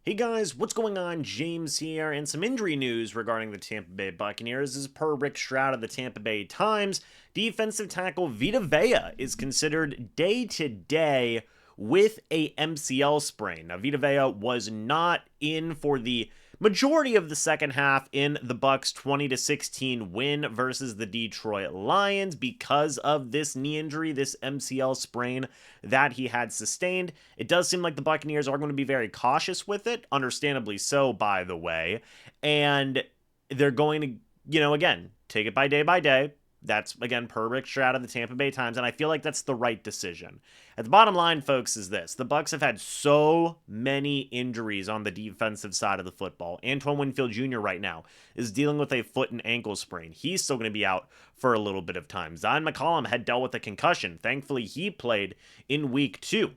Hey guys, what's going on? James here, and some injury news regarding the Tampa Bay Buccaneers. This is per Rick Stroud of the Tampa Bay Times. Defensive tackle Vita Vea is considered day-to-day with a MCL sprain. Now, Vita Vea was not in for the majority of the second half in the Bucs 20-16 win versus the Detroit Lions because of this knee injury, this MCL sprain that he had sustained. It does seem like the Buccaneers are going to be very cautious with it, understandably so, by the way, and they're going to, again, take it by day. That's, again, per Rick Stroud of the Tampa Bay Times, and I feel like that's the right decision. At the bottom line, folks, is this. The Bucs have had so many injuries on the defensive side of the football. Antoine Winfield Jr. right now is dealing with a foot and ankle sprain. He's still going to be out for a little bit of time. Zion McCollum had dealt with a concussion. Thankfully, he played in week 2.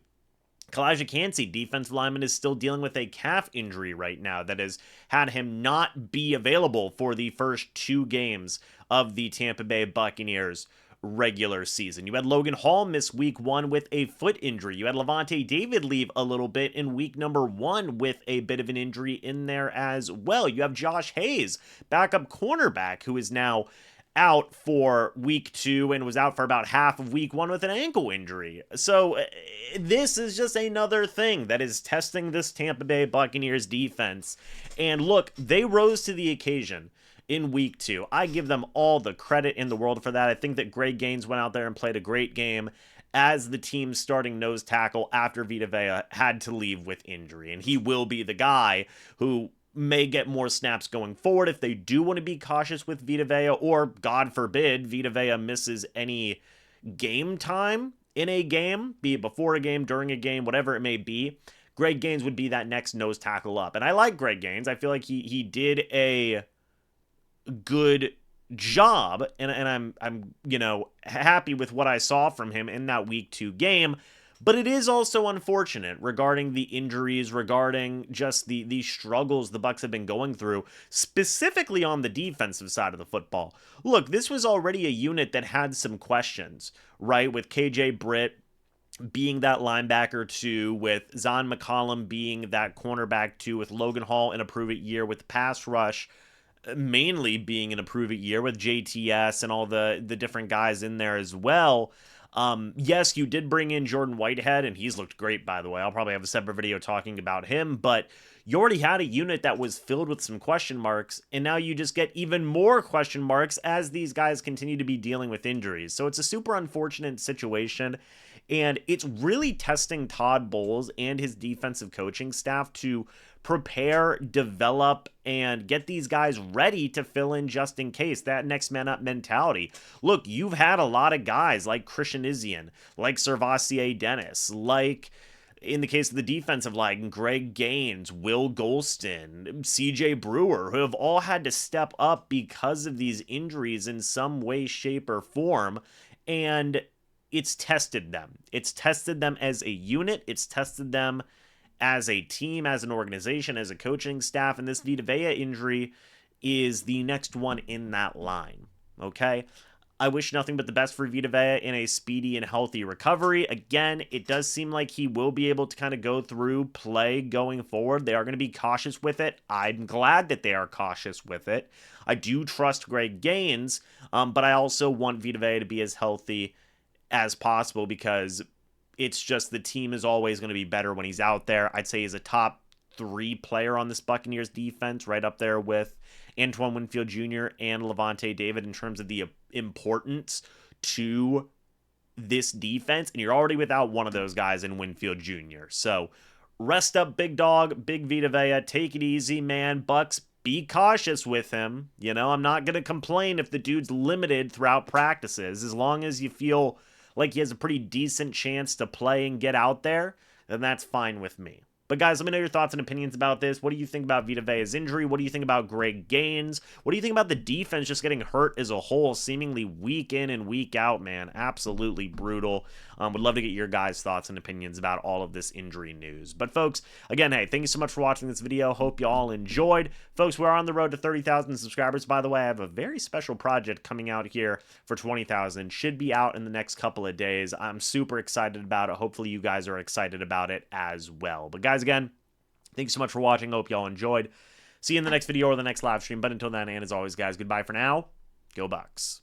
Kalijah Kancey, defensive lineman, is still dealing with a calf injury right now that has had him not be available for the first 2 games of the Tampa Bay Buccaneers regular season. You had Logan Hall miss week 1 with a foot injury. You had Levante David leave a little bit in week number 1 with a bit of an injury in there as well. You have Josh Hayes, backup cornerback, who is now out for week 2 and was out for about half of week 1 with an ankle injury. So this is just another thing that is testing this Tampa Bay Buccaneers defense. And look, they rose to the occasion in week 2. I give them all the credit in the world for that. I think that Greg Gaines went out there and played a great game as the team's starting nose tackle after Vita Vea had to leave with injury. And he will be the guy who may get more snaps going forward if they do want to be cautious with Vita Vea, or God forbid Vita Vea misses any game time in a game, be it before a game, during a game, whatever it may be. Greg Gaines would be that next nose tackle up. And I like Greg Gaines. I feel like he did a good job, and I'm happy with what I saw from him in that week 2 game. But it is also unfortunate regarding the injuries, regarding just the struggles the Bucs have been going through, specifically on the defensive side of the football. Look, this was already a unit that had some questions, right? With KJ Britt being that linebacker 2, with Zion McCollum being that cornerback 2, with Logan Hall in a prove-it year, with pass rush mainly being an approve-it year, with JTS and all the different guys in there as well. Yes, you did bring in Jordan Whitehead, and he's looked great, by the way. I'll probably have a separate video talking about him, but you already had a unit that was filled with some question marks, and now you just get even more question marks as these guys continue to be dealing with injuries. So it's a super unfortunate situation, and it's really testing Todd Bowles and his defensive coaching staff to prepare, develop, and get these guys ready to fill in just in case. That next man up mentality. Look, you've had a lot of guys like Christian Izien, like Servassier Dennis, like, in the case of the defensive line, Greg Gaines, Will Golston, CJ Brewer, who have all had to step up because of these injuries in some way, shape, or form. And it's tested them. It's tested them as a unit. It's tested them as a team, as an organization, as a coaching staff, and this Vita Vea injury is the next one in that line, okay? I wish nothing but the best for Vita Vea in a speedy and healthy recovery. Again, it does seem like he will be able to kind of go through play going forward. They are going to be cautious with it. I'm glad that they are cautious with it. I do trust Greg Gaines, but I also want Vita Vea to be as healthy as possible, because it's just the team is always going to be better when he's out there. I'd say he's a top 3 player on this Buccaneers defense, right up there with Antoine Winfield Jr. and Levante David in terms of the importance to this defense. And you're already without one of those guys in Winfield Jr. So rest up, big dog, big Vita Vea. Take it easy, man. Bucs, be cautious with him. I'm not going to complain if the dude's limited throughout practices. As long as you feel like he has a pretty decent chance to play and get out there, then that's fine with me. But guys, let me know your thoughts and opinions about this. What do you think about Vita Vea's injury? What do you think about Greg Gaines? What do you think about the defense just getting hurt as a whole, seemingly week in and week out, man? Absolutely brutal. Would love to get your guys' thoughts and opinions about all of this injury news. But folks, again, hey, thank you so much for watching this video. Hope you all enjoyed. Folks, we're on the road to 30,000 subscribers. By the way, I have a very special project coming out here for 20,000. Should be out in the next couple of days. I'm super excited about it. Hopefully you guys are excited about it as well. But guys, again, Thanks so much for watching. Hope y'all enjoyed. See you in the next video or the next live stream. But until then, and as always, guys, goodbye for now. Go Bucs.